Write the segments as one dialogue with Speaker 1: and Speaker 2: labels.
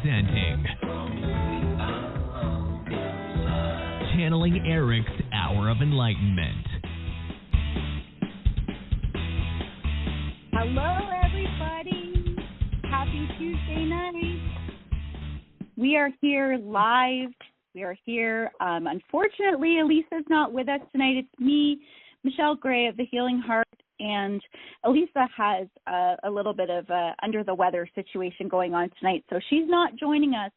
Speaker 1: Presenting Channeling Erik's Hour of Enlightenment.
Speaker 2: Hello, everybody. Happy Tuesday night. We are here live. We are here. Unfortunately, Elisa's not with us tonight. It's me, Michelle Gray of The Healing Heart, and Elisa has a little bit of a under the weather situation going on tonight, so she's not joining us.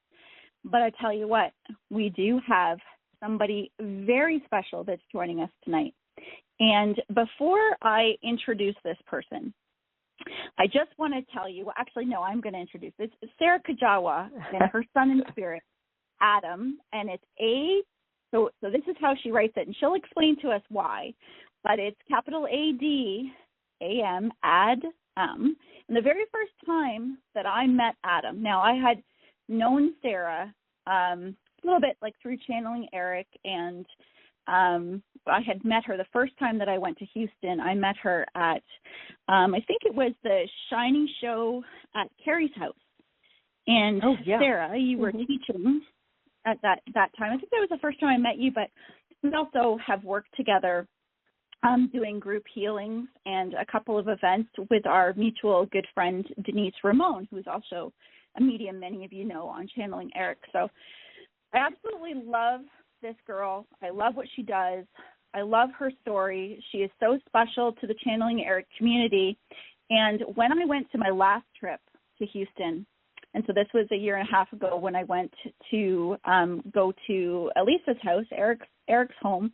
Speaker 2: But I tell you what, we do have somebody very special that's joining us tonight. And before I introduce this person, I just want to tell you, actually, no, I'm going to introduce this. It's Sara Kujawa and her son in spirit, Adam, and it's so this is how she writes it, and she'll explain to us why, but it's capital A-D-A-M, Adam. And the very first time that I met Adam, now I had known Sara a little bit like through channeling Erik, and I had met her the first time that I went to Houston. I met her at, I think it was the Shining Show at Carrie's house. And Sara, you were teaching at that time. I think that was the first time I met you, but we also have worked together doing group healings and a couple of events with our mutual good friend, Denise Ramon, who's also a medium many of you know on channeling Erik. So I absolutely love this girl. I love what she does. I love her story. She is so special to the channeling Erik community. And when I went to my last trip to Houston, and so this was a year and a half ago when I went to go to Elisa's house, Erik's home,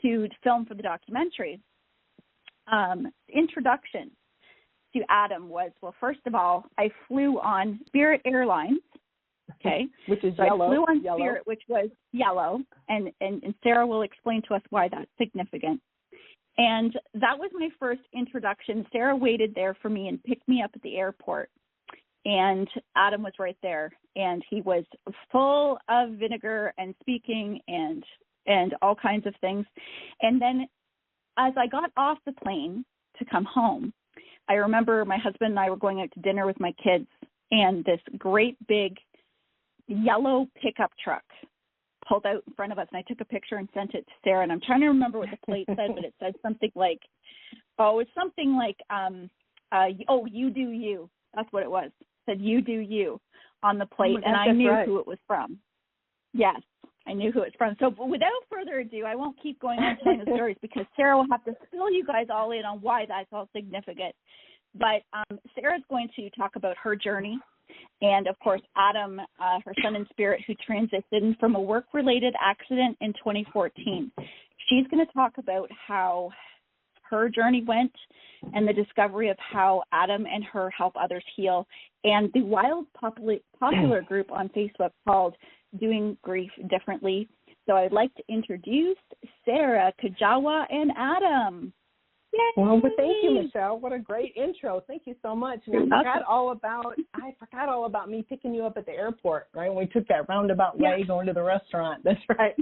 Speaker 2: to film for the documentary, introduction to Adam was, well, first of all, I flew on Spirit Airlines, okay,
Speaker 3: which is
Speaker 2: so
Speaker 3: yellow.
Speaker 2: I flew on Spirit, which was yellow, and Sara will explain to us why that's significant. And that was my first introduction. Sara waited there for me and picked me up at the airport, and Adam was right there, and he was full of vinegar and speaking and all kinds of things. And then as I got off the plane to come home, I remember my husband and I were going out to dinner with my kids, and this great big yellow pickup truck pulled out in front of us, and I took a picture and sent it to Sara, and I'm trying to remember what the plate said, but it said something like, you do you. That's what it was. It said, you do you on the plate, and I knew who it was from. Yes, I knew who it's from. So without further ado, I won't keep going on telling the stories because Sara will have to fill you guys all in on why that's all significant. But Sara's going to talk about her journey, and, of course, Adam, her son in spirit, who transitioned from a work-related accident in 2014. She's going to talk about how her journey went and the discovery of how Adam and her help others heal, and the wild popular group on Facebook called Doing Grief Differently. So I'd like to introduce Sara Kujawa and Adam. Yay!
Speaker 3: Well, thank you, Michelle. What a great intro. Thank you so much. And I forgot all about me picking you up at the airport, right? When we took that roundabout way going to the restaurant. That's right.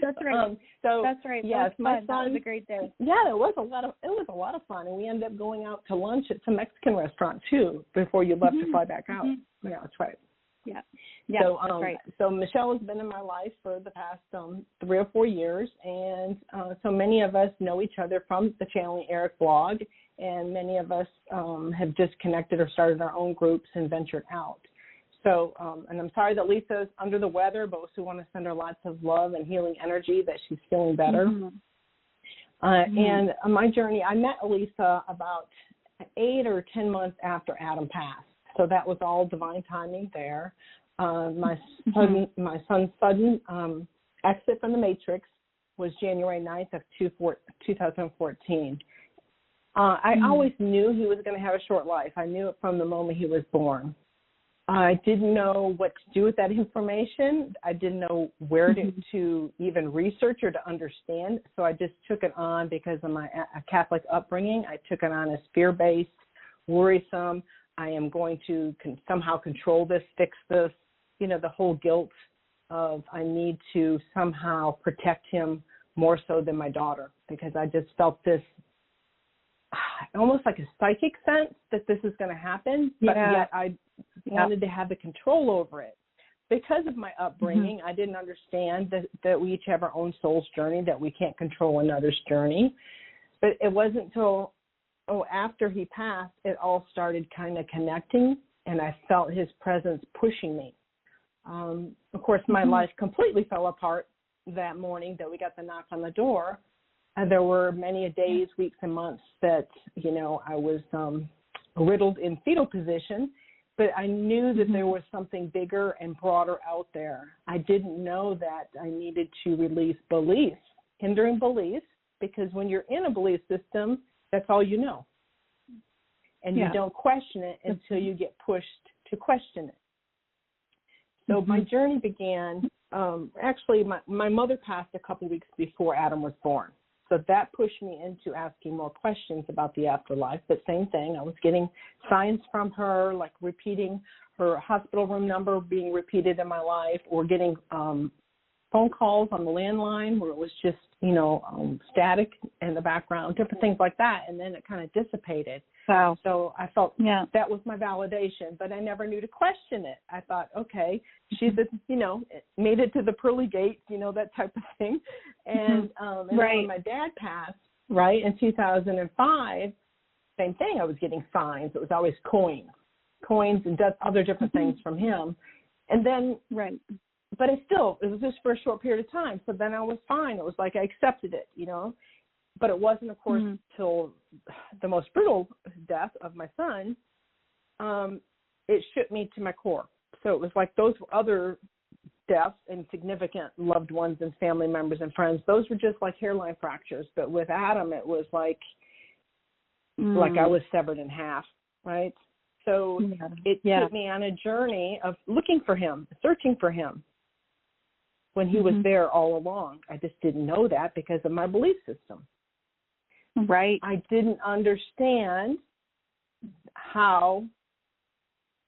Speaker 2: That's right. That's right.
Speaker 3: Yes, my son.
Speaker 2: That was a great day.
Speaker 3: Yeah, it was a lot of fun, and we ended up going out to lunch at some Mexican restaurant too before you left to fly back out. Yeah, that's right.
Speaker 2: Yeah.
Speaker 3: So,
Speaker 2: that's right.
Speaker 3: So Michelle has been in my life for the past 3 or 4 years, and so many of us know each other from the Channeling Erik blog, and many of us have just connected or started our own groups and ventured out. So, and I'm sorry that Lisa's under the weather, but we want to send her lots of love and healing energy that she's feeling better. And my journey, I met Elisa about 8 or 10 months after Adam passed. So that was all divine timing there. My son's sudden exit from the Matrix was January 9th of 2014. I always knew he was going to have a short life. I knew it from the moment he was born. I didn't know what to do with that information. I didn't know where to even research or to understand. So I just took it on because of my Catholic upbringing. I took it on as fear-based, worrisome. I am going to somehow control this, fix this, the whole guilt of I need to somehow protect him more so than my daughter, because I just felt this almost like a psychic sense that this is going to happen, but yet I wanted to have the control over it. because of my upbringing, I didn't understand that we each have our own soul's journey, that we can't control another's journey. But it wasn't until after he passed, it all started kind of connecting, and I felt his presence pushing me. Of course, my life completely fell apart that morning that we got the knock on the door. There were many days, weeks, and months that, I was riddled in fetal position, but I knew that there was something bigger and broader out there. I didn't know that I needed to release beliefs, hindering beliefs, because when you're in a belief system, that's all you know. And you don't question it until you get pushed to question it. So my journey began, actually, my mother passed a couple weeks before Adam was born. So that pushed me into asking more questions about the afterlife. But same thing, I was getting signs from her, like repeating her hospital room number being repeated in my life, or getting phone calls on the landline where it was just, static in the background, different things like that. And then it kind of dissipated.
Speaker 2: Wow.
Speaker 3: So I felt that was my validation, but I never knew to question it. I thought, okay, she's, made it to the pearly gates, that type of thing. And, and then when my dad passed, in 2005, same thing. I was getting signs. It was always coins and other different things from him. And then, but it was just for a short period of time. So then I was fine. It was like I accepted it, But it wasn't, of course, till the most brutal death of my son, it shook me to my core. So it was like those other deaths and significant loved ones and family members and friends, those were just like hairline fractures. But with Adam, it was like I was severed in half, right? So it took me on a journey of looking for him, searching for him, when he was there all along. I just didn't know that because of my belief system.
Speaker 2: Right.
Speaker 3: I didn't understand how,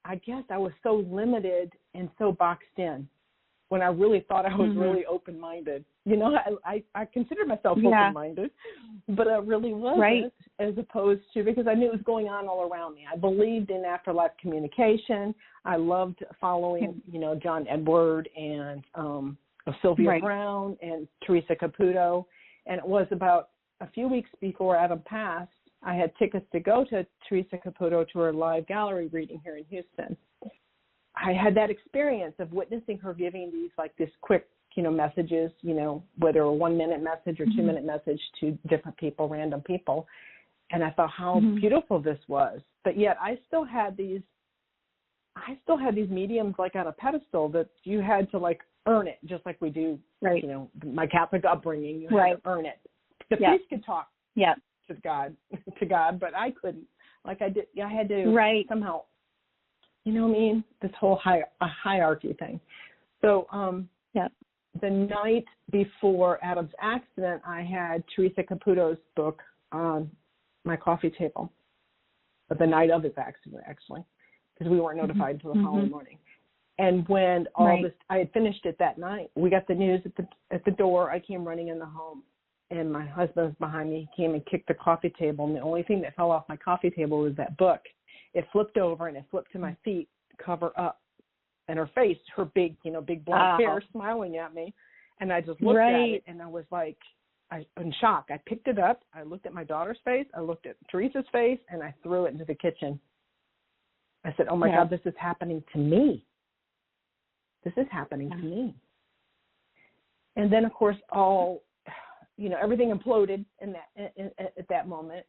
Speaker 3: I guess I was so limited and so boxed in when I really thought I was really open-minded. I considered myself open-minded, but I really wasn't, as opposed to, because I knew it was going on all around me. I believed in afterlife communication. I loved following, John Edward and Sylvia Brown and Teresa Caputo. And it was about a few weeks before Adam passed, I had tickets to go to Teresa Caputo to her live gallery reading here in Houston. I had that experience of witnessing her giving this quick, messages, whether a 1-minute message or 2-minute message to different people, random people. And I thought how beautiful this was. But yet I still had these mediums like on a pedestal that you had to earn it, just like we do, my Catholic upbringing, you had to earn it. The priest could talk to God, but I couldn't. I had to somehow, this whole hierarchy thing. So the night before Adam's accident, I had Teresa Caputo's book on my coffee table. But the night of his accident, actually, because we weren't notified until the following morning. And when I had finished it that night, we got the news at the door. I came running in the home. And my husband was behind me. He came and kicked the coffee table, and the only thing that fell off my coffee table was that book. It flipped over, and it flipped to my feet, cover up, and her face, her big blonde hair, smiling at me. And I just looked at it, and I was in shock. I picked it up. I looked at my daughter's face. I looked at Teresa's face, and I threw it into the kitchen. I said, "Oh my God, this is happening to me. This is happening to me." And then, of course, everything imploded at that moment.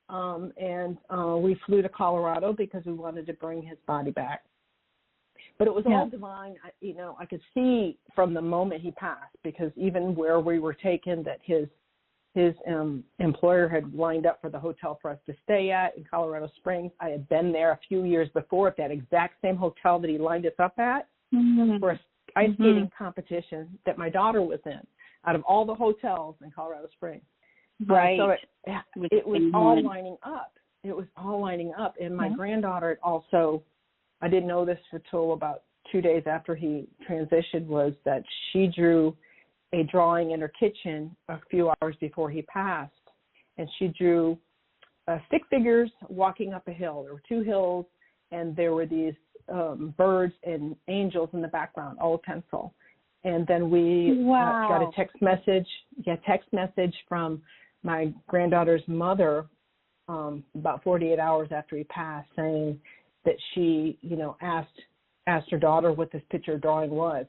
Speaker 3: And we flew to Colorado because we wanted to bring his body back. But it was all divine. I could see from the moment he passed, because even where we were taken, that his employer had lined up for the hotel for us to stay at in Colorado Springs. I had been there a few years before at that exact same hotel that he lined us up at for an ice skating competition that my daughter was in, out of all the hotels in Colorado Springs. So it was all lining up. It was all lining up. And my granddaughter also, I didn't know this until about 2 days after he transitioned, was that she drew a drawing in her kitchen a few hours before he passed. And she drew stick figures walking up a hill. There were 2 hills, and there were these birds and angels in the background, all pencil. And then we got a text message from my granddaughter's mother about 48 hours after he passed, saying that she, asked her daughter what this picture drawing was,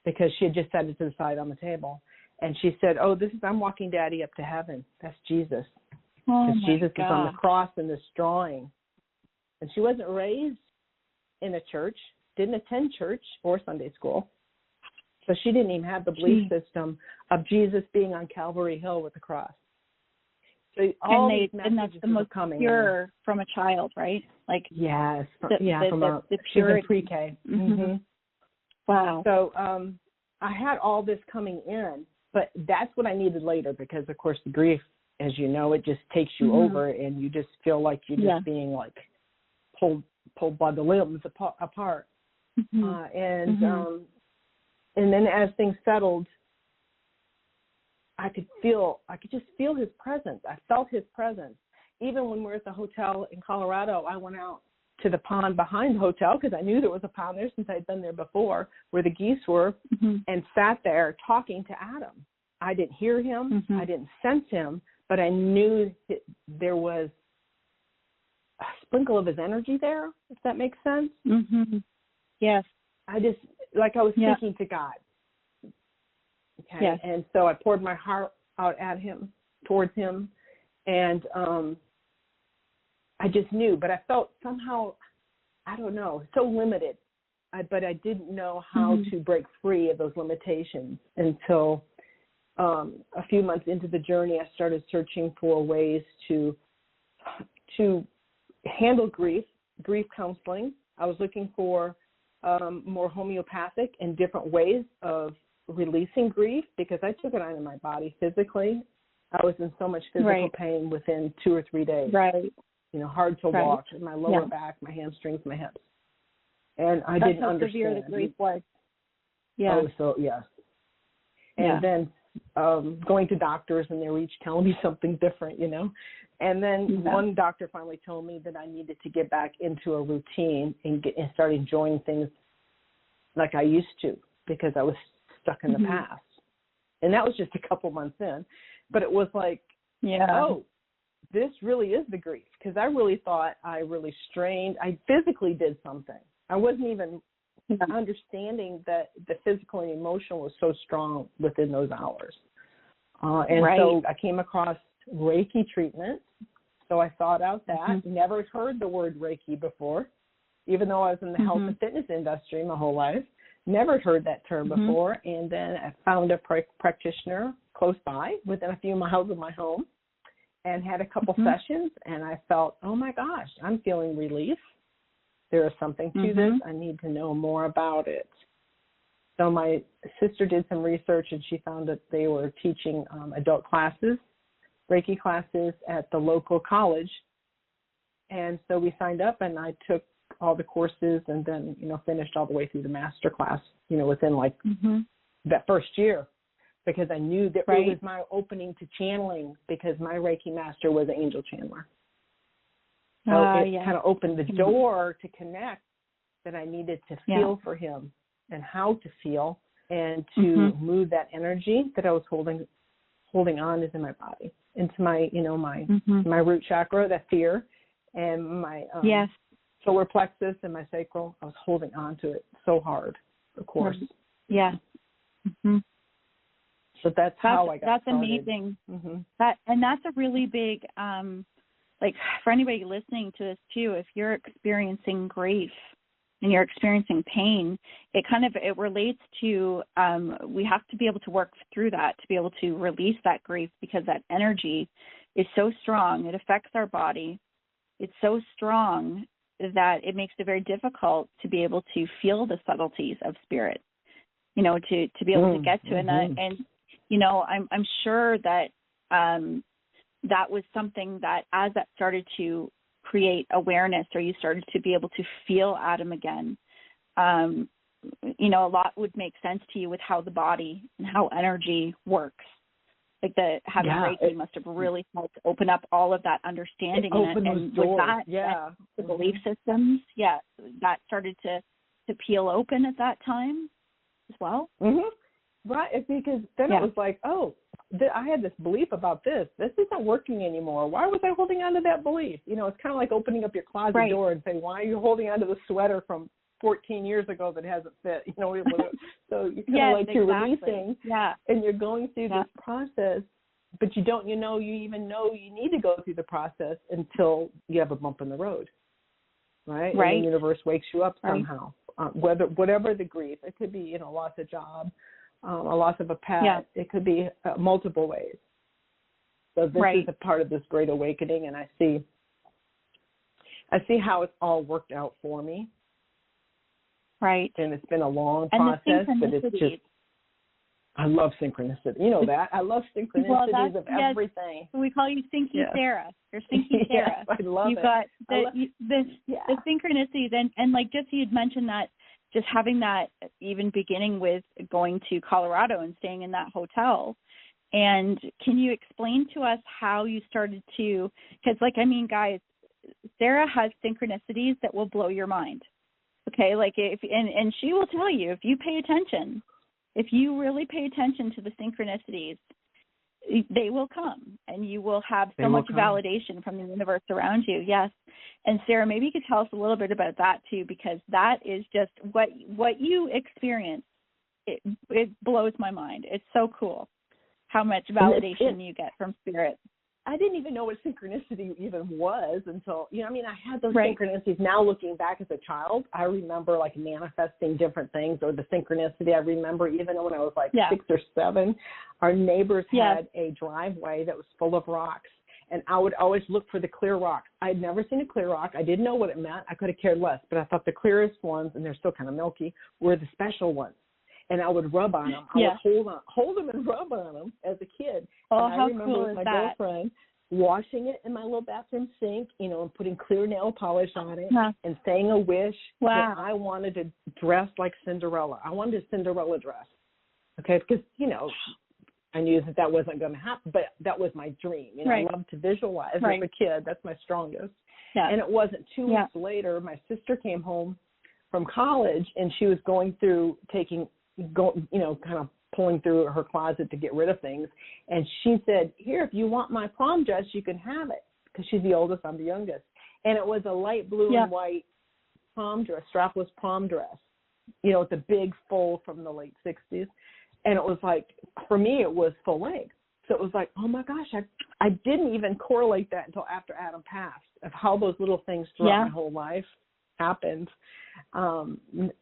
Speaker 3: because she had just set it to the side on the table. And she said, "Oh, I'm walking Daddy up to heaven. That's Jesus." Because Jesus is on the cross in this drawing. And she wasn't raised in a church, didn't attend church or Sunday school. So she didn't even have the belief system of Jesus being on Calvary Hill with the cross. So all these messages
Speaker 2: and that's the most
Speaker 3: coming
Speaker 2: pure from a child, right? Like
Speaker 3: yes,
Speaker 2: the purity.
Speaker 3: She's in pre-K. Mm-hmm.
Speaker 2: Wow.
Speaker 3: So I had all this coming in, but that's what I needed later, because of course the grief, as you know, it just takes you over, and you just feel like you're just being like pulled by the limbs apart. And then as things settled, I could just feel his presence. I felt his presence. Even when we were at the hotel in Colorado, I went out to the pond behind the hotel, because I knew there was a pond there since I'd been there before, where the geese were, and sat there talking to Adam. I didn't hear him. I didn't sense him, but I knew that there was a sprinkle of his energy there, if that makes sense.
Speaker 2: Yes.
Speaker 3: I just, like I was speaking to God. Okay.
Speaker 2: Yes.
Speaker 3: And so I poured my heart out at him, towards him, and I just knew, but I felt somehow, I don't know, so limited. But I didn't know how to break free of those limitations until a few months into the journey. I started searching for ways to handle grief counseling. I was looking for more homeopathic and different ways of releasing grief, because I took it on in my body physically. I was in so much physical pain within 2 or 3 days.
Speaker 2: Right.
Speaker 3: Hard to walk, my lower back, my hamstrings, my hips. And I didn't understand. That's how severe the grief was.
Speaker 2: Yeah.
Speaker 3: Oh, so yes. And then going to doctors, and they were each telling me something different, And then one doctor finally told me that I needed to get back into a routine and start enjoying things like I used to, because I was stuck in the past. And that was just a couple months in. But it was like, oh, this really is the grief, because I really thought I really strained. I physically did something. I wasn't even understanding that the physical and emotional was so strong within those hours. So I came across Reiki Treatment. So I sought out that. Never heard the word Reiki before, even though I was in the health and fitness industry my whole life. Never heard that term before. And then I found a practitioner close by, within a few miles of my home, and had a couple sessions. And I felt, oh my gosh, I'm feeling relief. There is something to this. I need to know more about it. So my sister did some research, and she found that they were teaching adult classes, Reiki classes, at the local college. And so we signed up, and I took all the courses, and then, finished all the way through the master class, within like that first year, because I knew that it was my opening to channeling, because my Reiki master was an angel channeler. So it kind of opened the door to connect, that I needed to feel for him, and how to feel, and to move that energy that I was holding on into my body, into my, my root chakra, that fear, and my solar plexus and my sacral. I was holding on to it so hard, of course.
Speaker 2: Yeah.
Speaker 3: So that's how I got
Speaker 2: That's
Speaker 3: started.
Speaker 2: Amazing. And that's a really big, like, for anybody listening to this too, if you're experiencing grief and you're experiencing pain, it relates to, we have to be able to work through that, to be able to release that grief, because that energy is so strong. It affects our body. It's so strong that it makes it very difficult to be able to feel the subtleties of spirit, to be able to get to it. And I'm sure that that was something that, as that started to create awareness, or you started to be able to feel Adam again, a lot would make sense to you with how the body and how energy works. Like having Reiki must have really helped open up all of that understanding and
Speaker 3: doors.
Speaker 2: with that, the belief systems, that started to peel open at that time as well.
Speaker 3: Right, because then it was like, I had this belief about this. This isn't working anymore. Why was I holding on to that belief? You know, it's kind of like opening up your closet door and saying, why are you holding on to the sweater from 14 years ago that hasn't fit? You know, so you kind of you're releasing, and you're going through this process, but you even know you need to go through the process until you have a bump in the road, right? And the universe wakes you up somehow. Whatever the grief, it could be, you know, loss of job, a loss of a pet. It could be multiple ways. So this is a part of this great awakening, and I see how it's all worked out for me. Right. And it's been a long process, but it's just, I love synchronicity. You know that. I love synchronicities of everything.
Speaker 2: We call you Syncy Sara. You're Syncy Sara.
Speaker 3: I love
Speaker 2: You've got the synchronicities, and like just you'd mentioned that, just having that, even beginning with going to Colorado and staying in that hotel. And can you explain to us how you started to, because guys, Sara has synchronicities that will blow your mind. Okay, like and she will tell you, if you pay attention, if you really pay attention to the synchronicities, they will come, and you will have so much validation from the universe around you. Yes. And Sara, maybe you could tell us a little bit about that too, because that is just what you experience. It blows my mind. It's so cool how much validation you get from spirit.
Speaker 3: I didn't even know what synchronicity even was until, I had those synchronicities. Now looking back as a child, I remember like manifesting different things, or the synchronicity. I remember even when I was like 6 or 7, our neighbors had a driveway that was full of rocks, and I would always look for the clear rocks. I'd never seen a clear rock. I didn't know what it meant. I could have cared less, but I thought the clearest ones, and they're still kind of milky, were the special ones. And I would rub on them. I would hold them and rub on them as a kid.
Speaker 2: Oh,
Speaker 3: and I remember with my girlfriend washing it in my little bathroom sink, and putting clear nail polish on it and saying a wish that I wanted to dress like Cinderella. I wanted a Cinderella dress. Okay, because, I knew that wasn't going to happen, but that was my dream. I loved to visualize as a kid. That's my strongest. Yeah. And it wasn't 2 weeks later, my sister came home from college, and she was going through kind of pulling through her closet to get rid of things. And she said, here, if you want my prom dress, you can have it. Because she's the oldest, I'm the youngest. And it was a light blue and white prom dress, strapless prom dress, with the big fold from the late 60s. And it was like, for me, it was full length. So it was like, oh my gosh, I didn't even correlate that until after Adam passed, of how those little things throughout my whole life happened. Of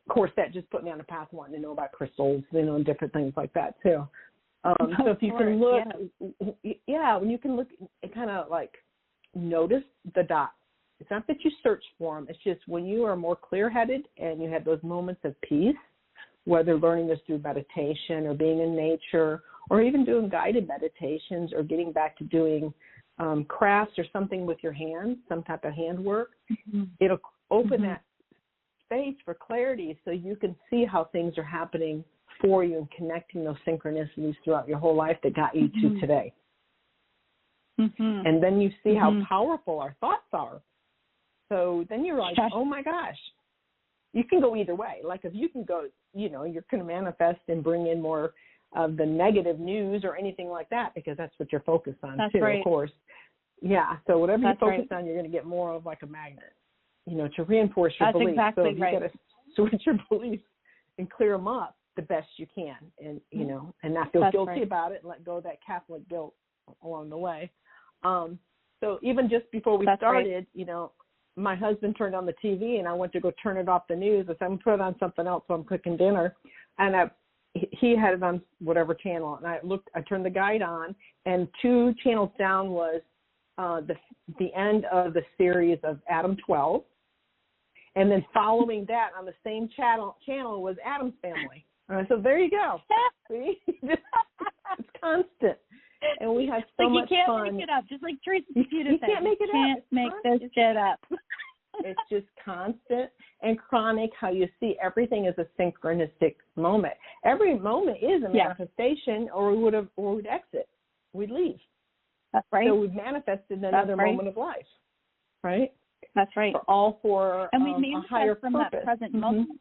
Speaker 3: course, that just put me on a path wanting to know about crystals, and different things like that too. So if you can look, when you can look and kind of like notice the dots. It's not that you search for them. It's just when you are more clear-headed and you have those moments of peace, whether learning this through meditation or being in nature or even doing guided meditations or getting back to doing crafts or something with your hands, some type of handwork, it'll open that space for clarity so you can see how things are happening for you and connecting those synchronicities throughout your whole life that got you to today. And then you see how powerful our thoughts are. So then you're like, oh my gosh, you can go either way. Like if you can go, you're going to manifest and bring in more of the negative news or anything like that, because that's what you're focused on too, of course. Yeah. So whatever you focus on, you're going to get more of like a magnet, to reinforce your beliefs.
Speaker 2: Exactly
Speaker 3: so you got to switch your beliefs and clear them up the best you can, and, and not feel guilty about it and let go of that Catholic guilt along the way. So even just before we started, my husband turned on the TV and I went to go turn it off the news. I said, I'm going to put on something else while I'm cooking dinner. And he had it on whatever channel. And I turned the guide on, and 2 channels down was the end of the series of Adam 12. And then following that on the same channel was Adam's Family. So there you go. See? It's constant. And we have so much fun.
Speaker 2: You can't make it up. Just like Teresa's computer
Speaker 3: You can't make it up.
Speaker 2: You can't make this shit up.
Speaker 3: It's just constant and chronic, how you see everything as a synchronistic moment. Every moment is a manifestation, or we would exit. we'd leave.
Speaker 2: That's right.
Speaker 3: So we've manifested another moment of life, right?
Speaker 2: That's right.
Speaker 3: And
Speaker 2: we
Speaker 3: a higher
Speaker 2: from
Speaker 3: purpose.
Speaker 2: That present moment.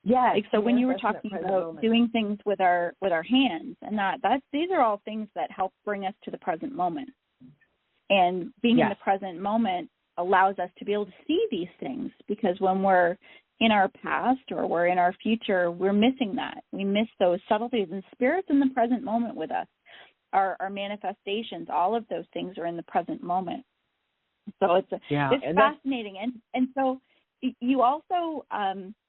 Speaker 3: Yeah.
Speaker 2: Like, so when you were talking about doing things with our hands, and these are all things that help bring us to the present moment. And being in the present moment allows us to be able to see these things, because when we're in our past or we're in our future, we're missing that. We miss those subtleties, and Spirit's in the present moment with us. Our manifestations, all of those things are in the present moment. So it's fascinating. And so you also,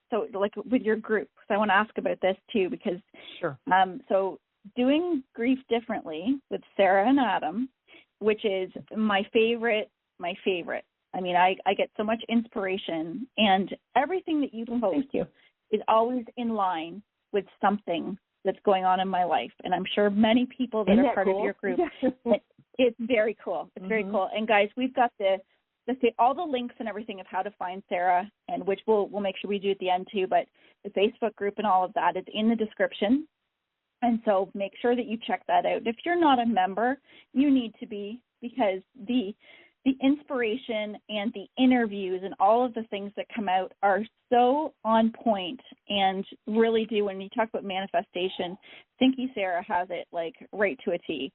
Speaker 2: so like with your group, so I want to ask about this too, because so doing Grief Differently with Sara and Adam, which is my favorite. I mean, I get so much inspiration, and everything that you post is always in line with something that's going on in my life. And I'm sure many people that are part of your group, it's very cool. It's very cool. And guys, we've got all the links and everything of how to find Sara, and which we'll make sure we do at the end too, but the Facebook group and all of that is in the description. And so make sure that you check that out. If you're not a member, you need to be, because the inspiration and the interviews and all of the things that come out are so on point, and really do. When you talk about manifestation, Thinky Sara has it like right to a T.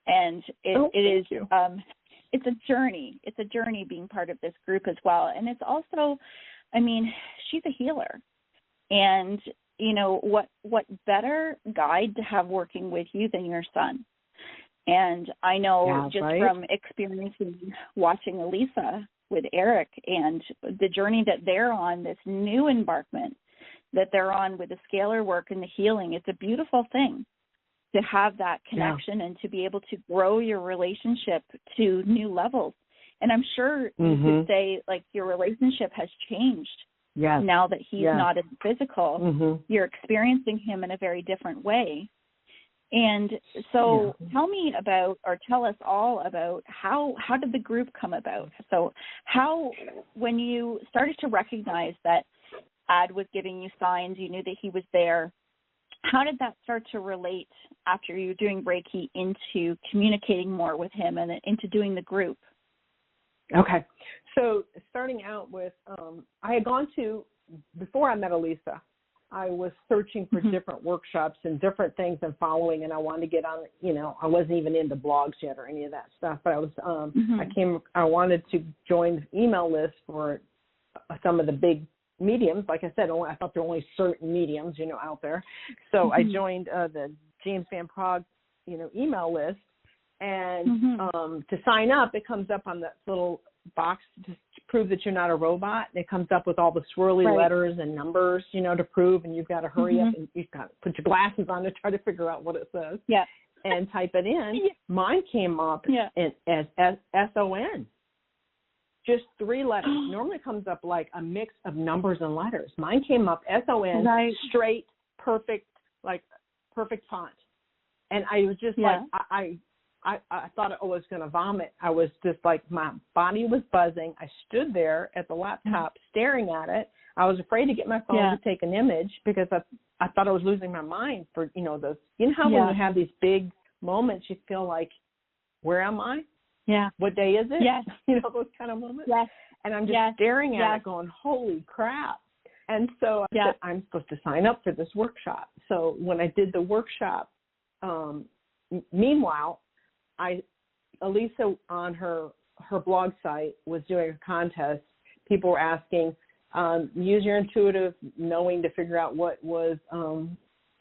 Speaker 2: And it is it's a journey. It's a journey being part of this group as well. And it's also, I mean, she's a healer. And, you know, what better guide to have working with you than your son? And I know from experiencing watching Elisa with Erik and the journey that they're on, this new embarkment that they're on with the scalar work and the healing, it's a beautiful thing to have that connection and to be able to grow your relationship to new levels. And I'm sure you could say, like, your relationship has changed now that he's not in physical. You're experiencing him in a very different way. And so tell me about, or tell us all about, how did the group come about? So how, when you started to recognize that Ad was giving you signs, you knew that he was there, how did that start to relate after you were doing Reiki into communicating more with him and into doing the group?
Speaker 3: Okay. So starting out with, I had gone to, before I met Elisa, I was searching for different workshops and different things and following, and I wanted to get on, you know, I wasn't even into blogs yet or any of that stuff, but I was, I wanted to join the email list for some of the big mediums. Like I said, I thought there were only certain mediums, you know, out there. So I joined the James Van Praagh, you know, email list, and to sign up, it comes up on that little box to prove that you're not a robot. It comes up with all the swirly letters and numbers, you know, to prove, and you've got to hurry up and you've got to put your glasses on to try to figure out what it says and type it in. Mine came up as SON. Just 3 letters. Normally it comes up like a mix of numbers and letters. Mine came up SON, straight, perfect, like perfect font. And I was just like, I thought I was going to vomit. I was just like, my body was buzzing. I stood there at the laptop staring at it. I was afraid to get my phone to take an image because I thought I was losing my mind for, you know, those, you know how when you have these big moments, you feel like, where am I?
Speaker 2: Yeah.
Speaker 3: What day is it?
Speaker 2: Yes.
Speaker 3: You know, those kind of moments.
Speaker 2: Yes.
Speaker 3: And I'm just staring at it going, holy crap. And so I said, I'm supposed to sign up for this workshop. So when I did the workshop, meanwhile, Elisa on her blog site was doing a contest. People were asking, use your intuitive knowing to figure out what was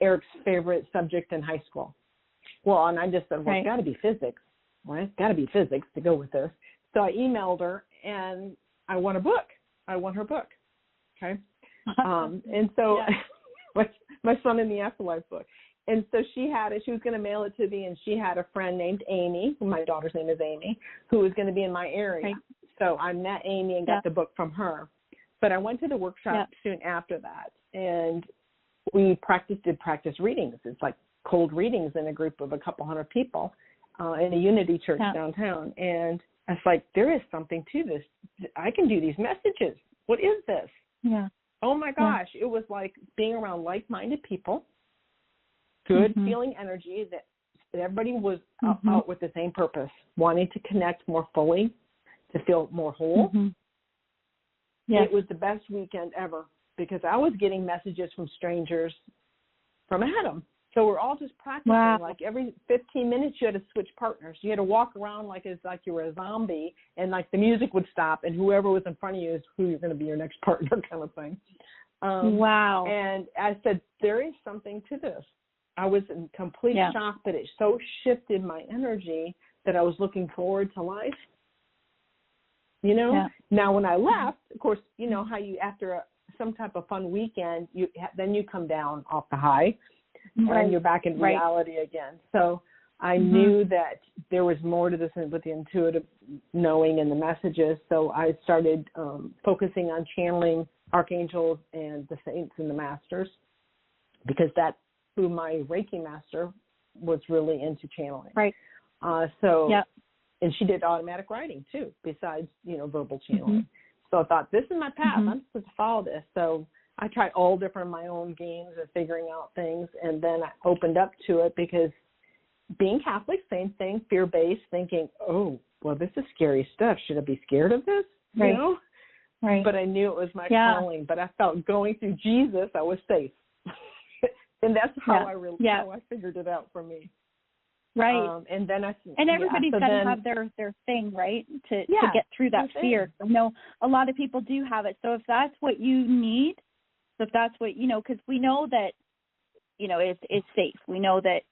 Speaker 3: Erik's favorite subject in high school. Well, and I just said, well, it's got to be physics. Well, it's got to be physics to go with this. So I emailed her, and I won a book. I won her book. Okay. And so my Son in the Afterlife book. And so she had it. She was going to mail it to me, and she had a friend named Amy, my daughter's name is Amy, who was going to be in my area. Right. So I met Amy and got the book from her. But I went to the workshop soon after that, and we did practice readings. It's like cold readings in a group of a couple hundred people in a Unity church downtown. And I was like, there is something to this. I can do these messages. What is this? Yeah. Oh, my gosh. It was like being around like-minded people, good feeling energy that Everybody was out with the same purpose, wanting to connect more fully, to feel more whole. Yes. It was the best weekend ever because I was getting messages from strangers from Adam. So we're all just practicing. Wow. Like every 15 minutes you had to switch partners. You had to walk around like it's like you were a zombie, and like the music would stop, and whoever was in front of you is who you're going to be your next partner kind of thing.
Speaker 2: Wow.
Speaker 3: And I said, there is something to this. I was in complete shock, but it so shifted my energy that I was looking forward to life. You know? Yeah. Now, when I left, of course, you know how you, after some type of fun weekend, then you come down off the high. Right. And you're back in reality again. So I knew that there was more to this with the intuitive knowing and the messages. So I started focusing on channeling archangels and the saints and the masters, because that's who my Reiki master was really into channeling.
Speaker 2: Right.
Speaker 3: And she did automatic writing too, besides, verbal channeling. So I thought, this is my path. I'm supposed to follow this. So I tried all different my own games of figuring out things, and then I opened up to it because being Catholic, same thing, fear-based, thinking, oh, well, this is scary stuff. Should I be scared of this?
Speaker 2: Right. Right.
Speaker 3: But I knew it was my calling. But I felt going through Jesus, I was safe. And that's how how I figured it out for me.
Speaker 2: Right.
Speaker 3: And then
Speaker 2: everybody's got to have their thing, right, to get through that fear. I know a lot of people do have it. So if that's what you need, if that's what, because we know that, it's safe. We know that,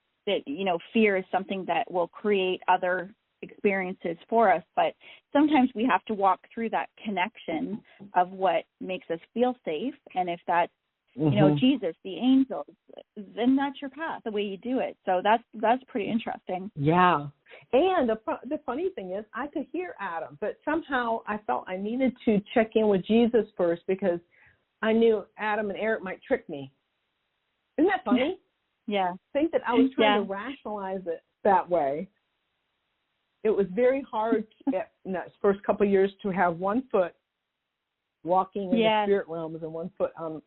Speaker 2: fear is something that will create other experiences for us. But sometimes we have to walk through that connection of what makes us feel safe. And if that's, Jesus, the angels, then that's your path, the way you do it. So that's pretty interesting.
Speaker 3: Yeah. And the funny thing is I could hear Adam, but somehow I felt I needed to check in with Jesus first, because I knew Adam and Erik might trick me. Isn't that funny?
Speaker 2: Yeah.
Speaker 3: Think that I was trying to rationalize it that way. It was very hard in that first couple of years to have one foot walking in the spirit realms and one foot on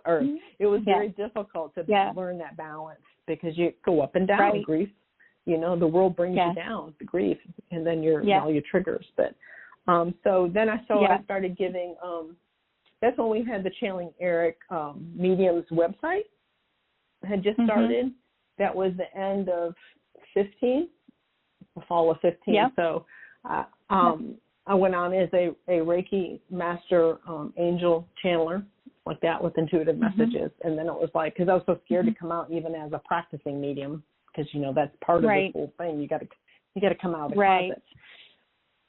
Speaker 3: earth. It was very difficult to learn that balance, because you go up and down grief. The world brings you down, the grief, and then all your triggers. But so then I started giving. That's when we had the Channeling Erik Medium's website. Had just started. That was the end of 15, the fall of 15. Yeah. So I went on as a Reiki master angel channeler, like that, with intuitive messages. And then it was like, because I was so scared to come out even as a practicing medium, because that's part of this whole thing. You got to come out of the closet.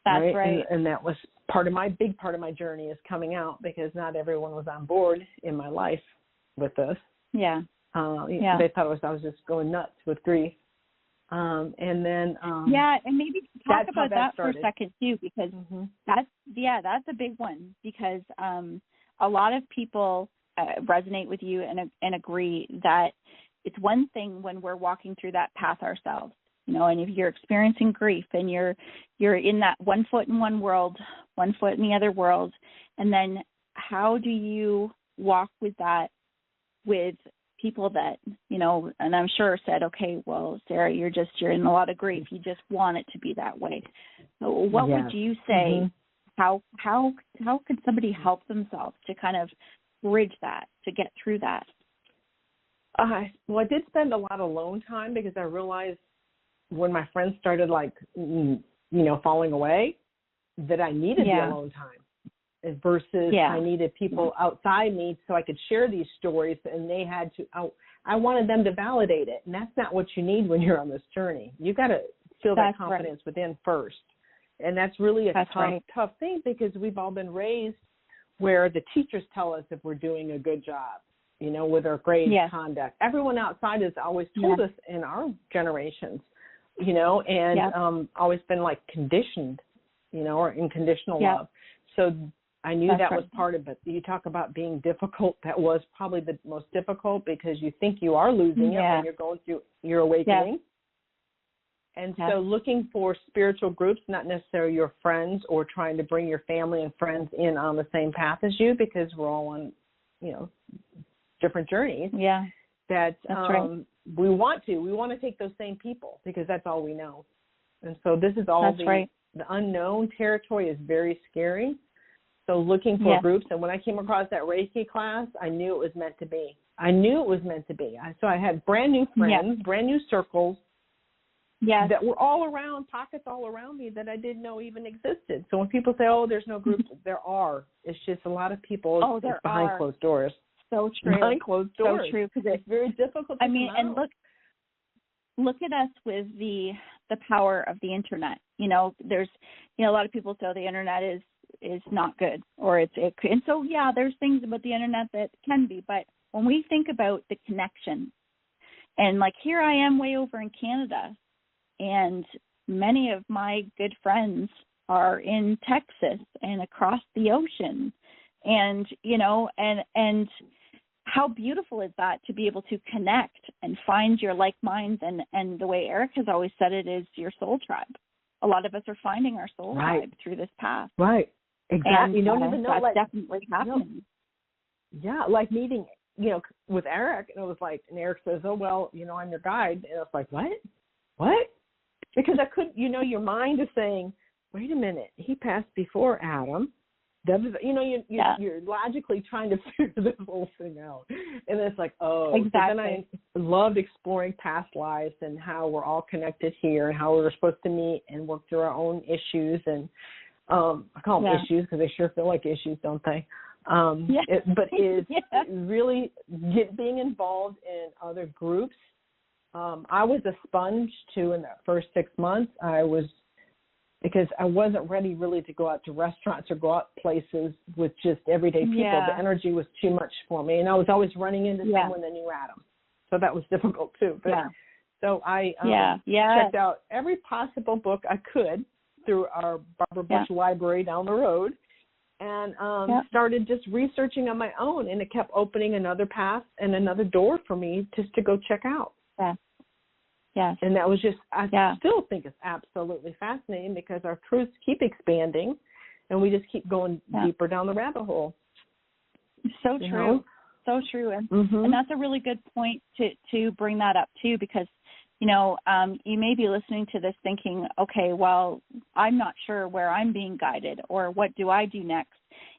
Speaker 2: That's right.
Speaker 3: And that was big part of my journey, is coming out, because not everyone was on board in my life with this.
Speaker 2: Yeah.
Speaker 3: They thought I was just going nuts with grief. And then
Speaker 2: and maybe talk about that for a second too, because that's a big one, because a lot of people resonate with you and agree that it's one thing when we're walking through that path ourselves, and if you're experiencing grief and you're in that one foot in one world, one foot in the other world, and then how do you walk with that with people that, and I'm sure said, okay, well, Sara, you're in a lot of grief. You just want it to be that way. So what would you say? How could somebody help themselves to kind of bridge that, to get through that?
Speaker 3: Well, I did spend a lot of alone time, because I realized when my friends started falling away, that I needed the alone time. Versus I needed people outside me so I could share these stories, and they had to, I wanted them to validate it. And that's not what you need when you're on this journey. You got to feel that confidence within first. And that's really a tough thing, because we've all been raised where the teachers tell us if we're doing a good job, with our grades, conduct. Everyone outside has always told us in our generations, and always been like conditioned, or in conditional love. So I knew that was part of it. You talk about being difficult. That was probably the most difficult, because you think you are losing it when you're going through your awakening. And so looking for spiritual groups, not necessarily your friends, or trying to bring your family and friends in on the same path as you, because we're all on, different journeys.
Speaker 2: Yeah.
Speaker 3: that
Speaker 2: right.
Speaker 3: we want to take those same people because that's all we know. And so this is all the unknown territory is very scary. So looking for groups, and when I came across that Reiki class, I knew it was meant to be. So I had brand new friends, brand new circles that were all around, pockets all around me that I didn't know even existed. So when people say, oh, there's no groups, there are. It's just a lot of people it's behind closed doors.
Speaker 2: So true.
Speaker 3: Behind closed doors.
Speaker 2: So true. Because
Speaker 3: it's very difficult to
Speaker 2: and look at us with the power of the internet. There's, a lot of people say the internet is not good, or and so there's things about the internet that can be, but when we think about the connection, and like here I am way over in Canada, and many of my good friends are in Texas and across the ocean, and and how beautiful is that to be able to connect and find your like minds, and the way Erik has always said it is your soul tribe. A lot of us are finding our soul tribe through this path.
Speaker 3: Right. Exactly.
Speaker 2: And
Speaker 3: you don't even know,
Speaker 2: that's definitely happening.
Speaker 3: Like meeting, with Erik, and it was like, and Erik says, oh, well, I'm your guide. And I was like, what? Because I couldn't, your mind is saying, wait a minute, he passed before Adam. You're logically trying to figure this whole thing out. And it's like, oh.
Speaker 2: Exactly.
Speaker 3: But then I loved exploring past lives and how we're all connected here and how we were supposed to meet and work through our own issues. And I call them issues because they sure feel like issues, don't they? Really being involved in other groups. I was a sponge too in that first 6 months. Because I wasn't ready really to go out to restaurants or go out places with just everyday people. Yeah. The energy was too much for me. And I was always running into someone that knew Adam. So that was difficult too. But, so I checked out every possible book I could through our Barbara Bush library down the road, and started just researching on my own. And it kept opening another path and another door for me just to go check out. Yes. And that was just, I still think it's absolutely fascinating because our truths keep expanding and we just keep going deeper down the rabbit hole.
Speaker 2: So true. So true. And, and that's a really good point to bring that up too, because, you may be listening to this thinking, okay, well, I'm not sure where I'm being guided or what do I do next?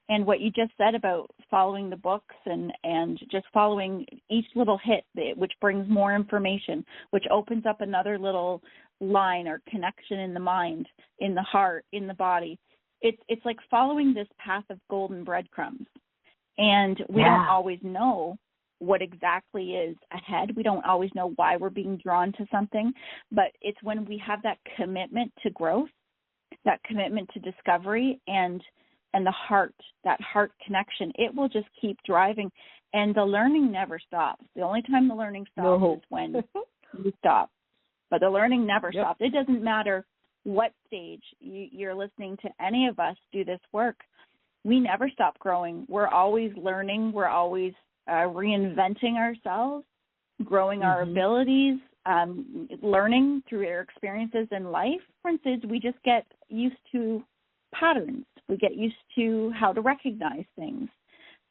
Speaker 2: And what you just said about following the books and just following each little hit, which brings more information, which opens up another little line or connection in the mind, in the heart, in the body. It's like following this path of golden breadcrumbs. And we don't always know what exactly is ahead. We don't always know why we're being drawn to something. But it's when we have that commitment to growth, that commitment to discovery, and the heart, that heart connection, it will just keep driving. And the learning never stops. The only time the learning stops is when you stop. But the learning never stops. It doesn't matter what stage you're listening to any of us do this work. We never stop growing. We're always learning. We're always reinventing ourselves, growing our abilities, learning through our experiences in life. For instance, we just get used to patterns. We get used to how to recognize things.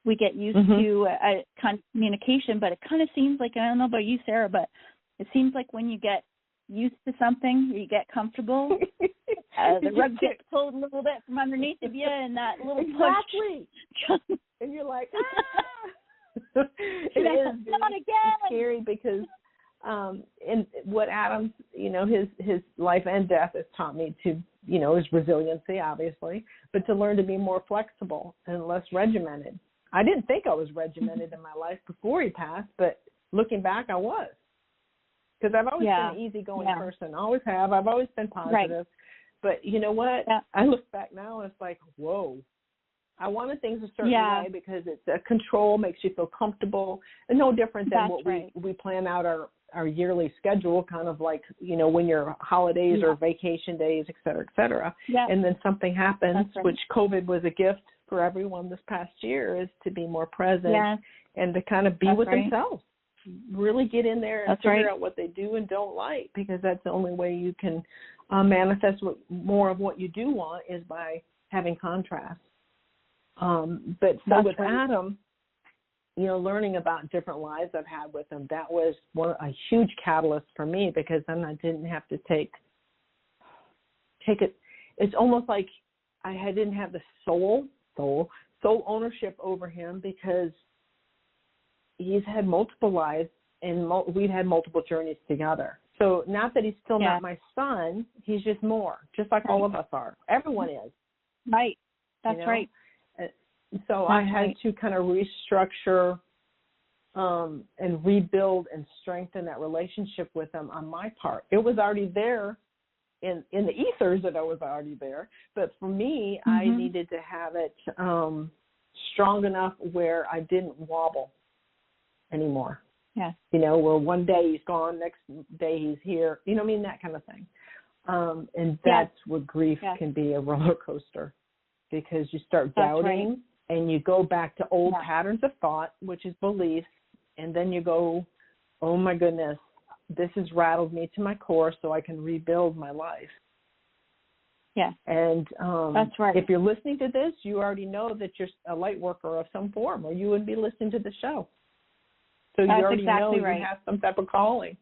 Speaker 2: We get used to a kind of communication, but it kind of seems like, I don't know about you, Sarah, but it seems like when you get used to something, you get comfortable, the rug gets pulled a little bit from underneath of you, and that little push.
Speaker 3: And you're like, It is
Speaker 2: not again.
Speaker 3: Scary because in what Adam's, his life and death has taught me to, is resiliency, obviously, but to learn to be more flexible and less regimented. I didn't think I was regimented in my life before he passed, but looking back, I was. Because I've always been an easygoing person. Always have. I've always been positive. Right. But you know what? Yeah. I look back now and it's like, whoa. I wanted things a certain way because it's a control, makes you feel comfortable, and no different than what we plan out our yearly schedule, kind of like, when your holidays or vacation days, et cetera, et cetera. Yeah. And then something happens, which COVID was a gift for everyone this past year, is to be more present and to kind of be with themselves. Really get in there and figure out what they do and don't like, because that's the only way you can manifest more of what you do want, is by having contrast. But so with Adam, learning about different lives I've had with him, that was a huge catalyst for me, because then I didn't have to take it. It's almost like I didn't have the sole ownership over him, because he's had multiple lives and we've had multiple journeys together. So not that he's still not my son, he's just more, just like all of us are. Everyone is.
Speaker 2: Right. That's right.
Speaker 3: So I had to kind of restructure and rebuild and strengthen that relationship with him on my part. It was already there in the ethers, that I was already there. But for me, I needed to have it strong enough where I didn't wobble anymore.
Speaker 2: Yeah.
Speaker 3: Where one day he's gone, next day he's here. That kind of thing. And that's where grief can be a roller coaster, because you start doubting and you go back to old patterns of thought, which is beliefs. And then you go, oh my goodness, this has rattled me to my core, so I can rebuild my life.
Speaker 2: Yeah.
Speaker 3: And
Speaker 2: that's right.
Speaker 3: If you're listening to this, you already know that you're a light worker of some form, or you wouldn't be listening to the show. So you already know you have some type of calling.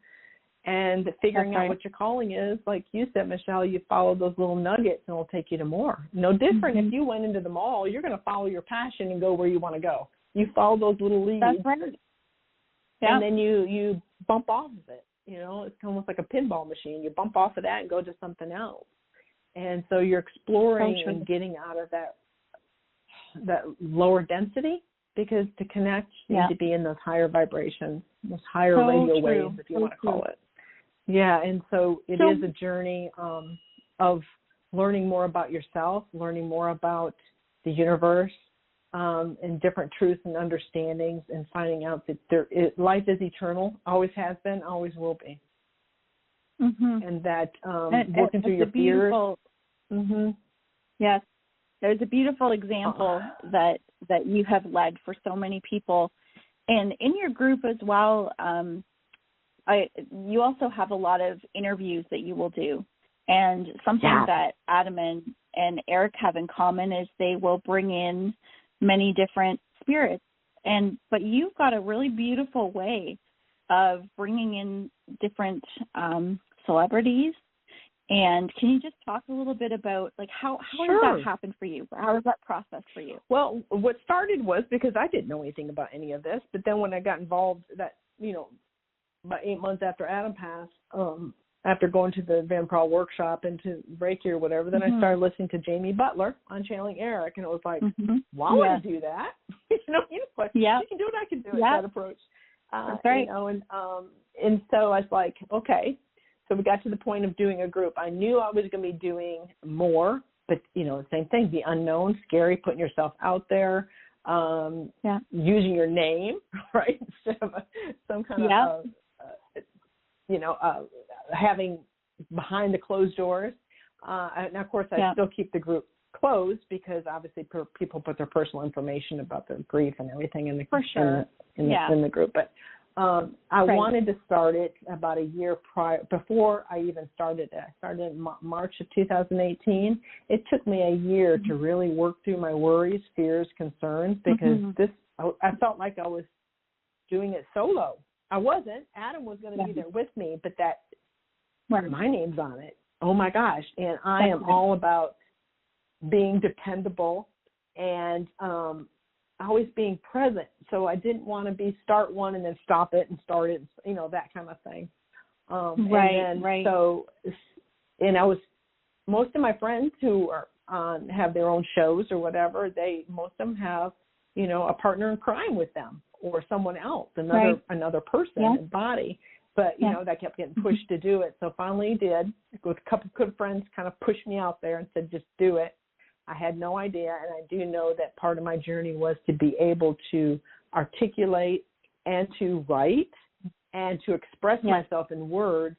Speaker 3: And figuring out what your calling is, like you said, Michelle, you follow those little nuggets and it'll take you to more. No different if you went into the mall, you're going to follow your passion and go where you want to go. You follow those little leads.
Speaker 2: That's right. Yeah.
Speaker 3: And then you bump off of it. It's almost like a pinball machine. You bump off of that and go to something else. And so you're exploring and getting out of that lower density, because to connect, you need to be in those higher vibrations, those higher radio waves, if you want to call it. Yeah, and so it is a journey of learning more about yourself, learning more about the universe, and different truths and understandings, and finding out that life is eternal, always has been, always will be. And that working through your fears.
Speaker 2: Yes, there's a beautiful example that you have led for so many people, and in your group as well. You also have a lot of interviews that you will do, and something that Adam and Erik have in common is they will bring in many different spirits, but you've got a really beautiful way of bringing in different celebrities. And can you just talk a little bit about, like, how does that happen for you? How is that process for you?
Speaker 3: Well, what started was because I didn't know anything about any of this, but then when I got involved, about 8 months after Adam passed, after going to the Van Praal workshop and to Reiki or whatever, then I started listening to Jamie Butler on Channeling Erik, and it was like, well, I want to do that. You can do it, I can do it, that approach.
Speaker 2: That's right.
Speaker 3: And so I was like, okay. So we got to the point of doing a group. I knew I was going to be doing more, but, same thing, the unknown, scary, putting yourself out there, using your name, right, instead of some kind of, having behind the closed doors. And, of course, I still keep the group closed, because obviously people put their personal information about their grief and everything in the in the group. But I wanted to start it about a year before I even started it. I started in March of 2018. It took me a year to really work through my worries, fears, concerns, because I felt like I was doing it solo. I wasn't. Adam was going to be there with me, but my name's on it. Oh my gosh. And I am all about being dependable and always being present. So I didn't want to start one and then stop it and start it, that kind of thing. So, and most of my friends who are have their own shows or whatever, most of them have, a partner in crime with them, or someone else, another person, body. But, that kept getting pushed to do it. So finally he did, with a couple of good friends kind of pushed me out there and said, just do it. I had no idea, and I do know that part of my journey was to be able to articulate and to write and to express myself in words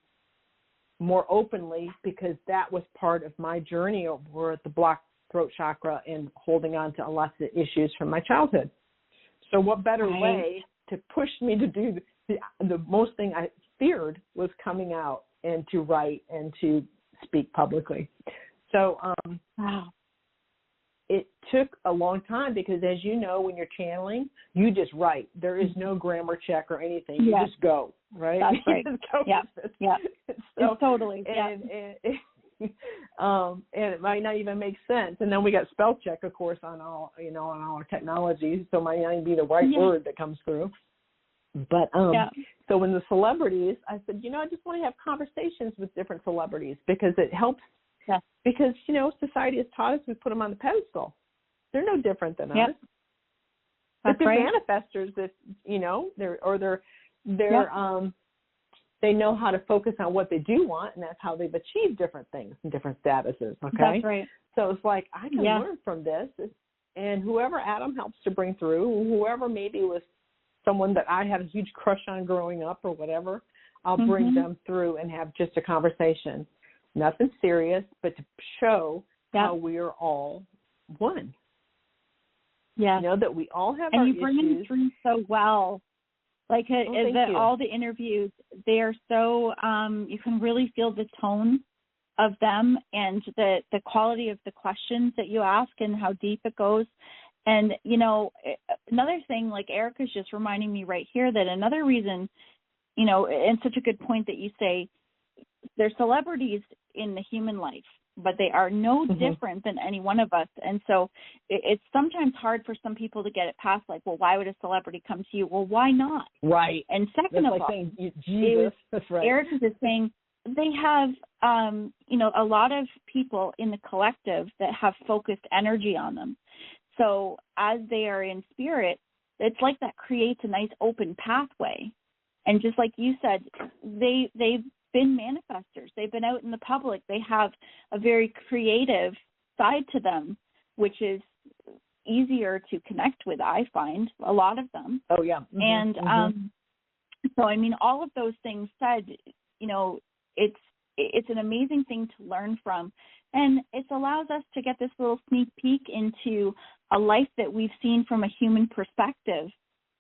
Speaker 3: more openly, because that was part of my journey over the blocked throat chakra and holding on to lots of issues from my childhood. So what better way to push me to do the most thing I feared was coming out and to write and to speak publicly. So it took a long time because, as you know, when you're channeling, you just write. There is no grammar check or anything. You just go, right?
Speaker 2: That's right. Yeah.
Speaker 3: So,
Speaker 2: totally.
Speaker 3: And it might not even make sense. And then we got spell check, of course, on all on all our technologies, so it might not even be the right word that comes through. But so when the celebrities, I said, I just want to have conversations with different celebrities because it helps.
Speaker 2: Yeah.
Speaker 3: Because society has taught us we put them on the pedestal. They're no different than us.
Speaker 2: That's
Speaker 3: they're
Speaker 2: right.
Speaker 3: manifestors that they know how to focus on what they do want, and that's how they've achieved different things in different statuses. Okay,
Speaker 2: that's right.
Speaker 3: So it's like I can learn from this, and whoever Adam helps to bring through, whoever maybe was someone that I had a huge crush on growing up or whatever, I'll bring them through and have just a conversation. Nothing serious, but to show how we are all one.
Speaker 2: Yeah,
Speaker 3: that we all have
Speaker 2: and
Speaker 3: our
Speaker 2: you bring
Speaker 3: issues.
Speaker 2: them through so well. Like all the interviews, they are so you can really feel the tone of them and the quality of the questions that you ask and how deep it goes. And another thing, like Erik is just reminding me right here that another reason, and such a good point that you say, they're celebrities in the human life, but they are no different than any one of us. And so it's sometimes hard for some people to get it past, like, well, why would a celebrity come to you? Well, why not?
Speaker 3: Right.
Speaker 2: And second
Speaker 3: that's
Speaker 2: of
Speaker 3: like
Speaker 2: all,
Speaker 3: saying, Jesus. That's right.
Speaker 2: Erik is just saying they have, a lot of people in the collective that have focused energy on them. So as they are in spirit, it's like that creates a nice open pathway. And just like you said, they've been manifestors. They've been out in the public. They have a very creative side to them, which is easier to connect with, I find, a lot of them.
Speaker 3: Oh, yeah.
Speaker 2: And so, I mean, all of those things said, it's an amazing thing to learn from. And it allows us to get this little sneak peek into a life that we've seen from a human perspective,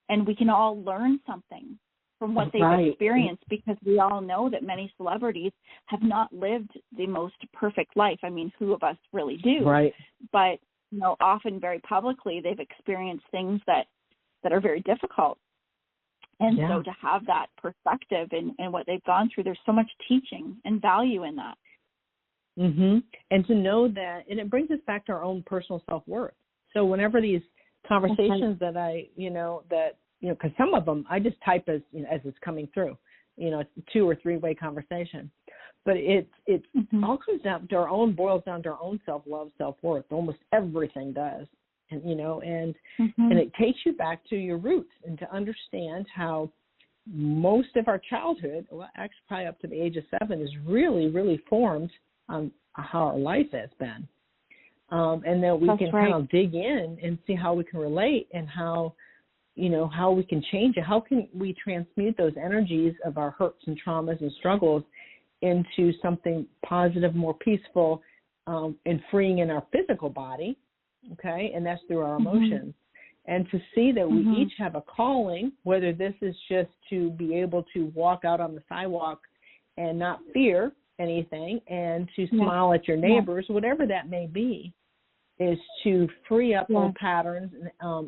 Speaker 2: and we can all learn something from what they've experienced, because we all know that many celebrities have not lived the most perfect life. I mean, who of us really do?
Speaker 3: Right.
Speaker 2: But, often very publicly, they've experienced things that are very difficult. And so to have that perspective and what they've gone through, there's so much teaching and value in that.
Speaker 3: And to know that, and it brings us back to our own personal self-worth. So whenever these conversations that because some of them I just type as it's coming through, it's a 2 or 3 way conversation, but it all comes down to boils down to our own self-love, self-worth. Almost everything does. And, and it takes you back to your roots and to understand how most of our childhood, well, actually probably up to the age of 7, is really, really formed on how our life has been. And then we can kind of dig in and see how we can relate and how we can change it. How can we transmute those energies of our hurts and traumas and struggles into something positive, more peaceful, and freeing in our physical body, okay? And that's through our emotions. And to see that we each have a calling, whether this is just to be able to walk out on the sidewalk and not fear anything and to smile at your neighbors, whatever that may be, is to free up old patterns,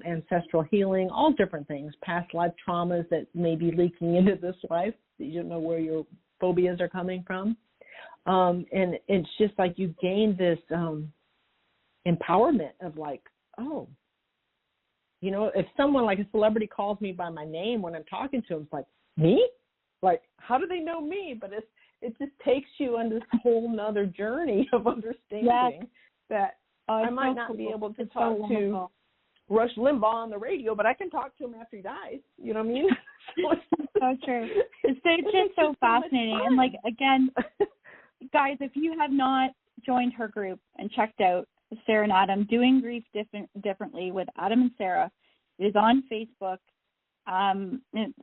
Speaker 3: ancestral healing, all different things, past life traumas that may be leaking into this life. You don't know where your phobias are coming from. And it's just like you gain this empowerment of like, oh, if someone like a celebrity calls me by my name when I'm talking to them, it's like, me? Like, how do they know me? But it just takes you on this whole nother journey of understanding that I might not be able to talk to Rush Limbaugh on the radio, but I can talk to him after he dies. You know what I mean?
Speaker 2: So true. It's just so fascinating. And like, again, guys, if you have not joined her group and checked out Sara and Adam Doing Grief Differently with Adam and Sara, it is on Facebook.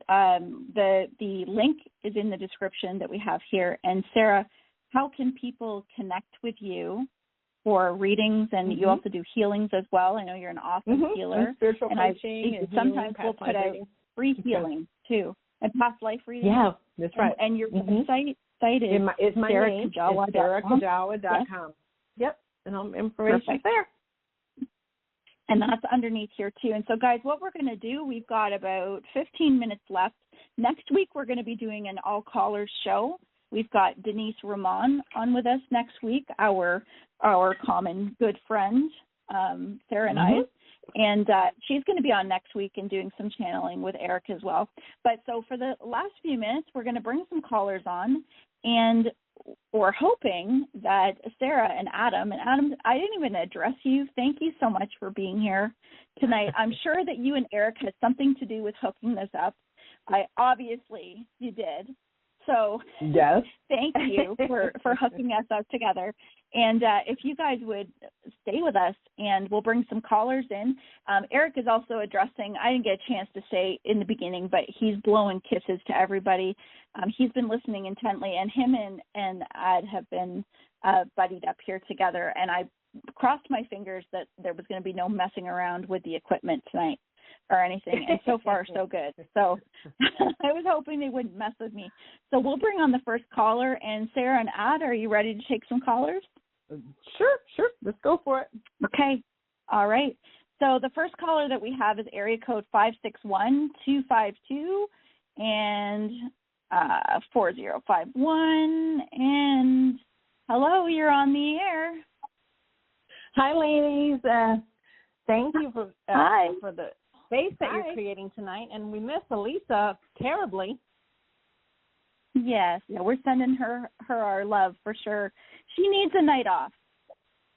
Speaker 2: The link is in the description that we have here. And Sara, how can people connect with you for readings? And you also do healings as well. I know you're an awesome healer.
Speaker 3: And spiritual coaching. And
Speaker 2: sometimes we'll put out free healing too, and past life readings.
Speaker 3: Yeah, that's right.
Speaker 2: And your website is
Speaker 3: my
Speaker 2: Sara
Speaker 3: name.
Speaker 2: Kujawa.
Speaker 3: SaraKujawa.com. Yep, and all information there.
Speaker 2: And that's underneath here too. And so, guys, what we're going to do, we've got about 15 minutes left. Next week, we're going to be doing an all-callers show. We've got Denise Ramon on with us next week, our common good friend, Sarah and I. And she's going to be on next week and doing some channeling with Erik as well. But so for the last few minutes, we're going to bring some callers on, and we're hoping that Sarah and Adam, I didn't even address you. Thank you so much for being here tonight. I'm sure that you and Erik had something to do with hooking this up. Obviously you did. So
Speaker 3: yes.
Speaker 2: Thank you for hooking us up together. And if you guys would stay with us, and we'll bring some callers in. Erik is also addressing, I didn't get a chance to say in the beginning, but he's blowing kisses to everybody. He's been listening intently, and him and Ad have been buddied up here together. And I crossed my fingers that there was going to be no messing around with the equipment tonight or anything, and so far so good. So I was hoping they wouldn't mess with me. So we'll bring on the first caller, and Sarah and Ad, are you ready to take some callers?
Speaker 3: Sure. Let's go for it.
Speaker 2: Okay. All right. So the first caller that we have is area code 561-252 and 4051. And hello, you're on the air.
Speaker 3: Hi, ladies. Thank you for the space that you're creating tonight. And we miss Elisa terribly.
Speaker 2: Yes. Yeah, we're sending her our love for sure. She needs a night off.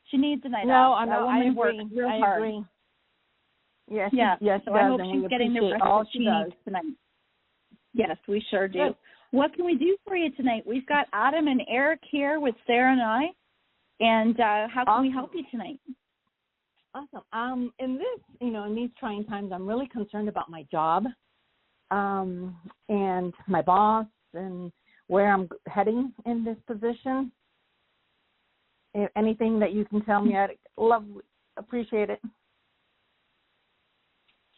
Speaker 2: She needs a night off.
Speaker 3: No, I agree. Yes, yes.
Speaker 2: So I hope she's getting the rest that she needs tonight. Yes, we sure do. Good. What can we do for you tonight? We've got Adam and Erik here with Sarah and I. And how can we help you tonight?
Speaker 3: Awesome. In this, in these trying times, I'm really concerned about my job, and my boss, and where I'm heading in this position. Anything that you can tell me, I'd appreciate it.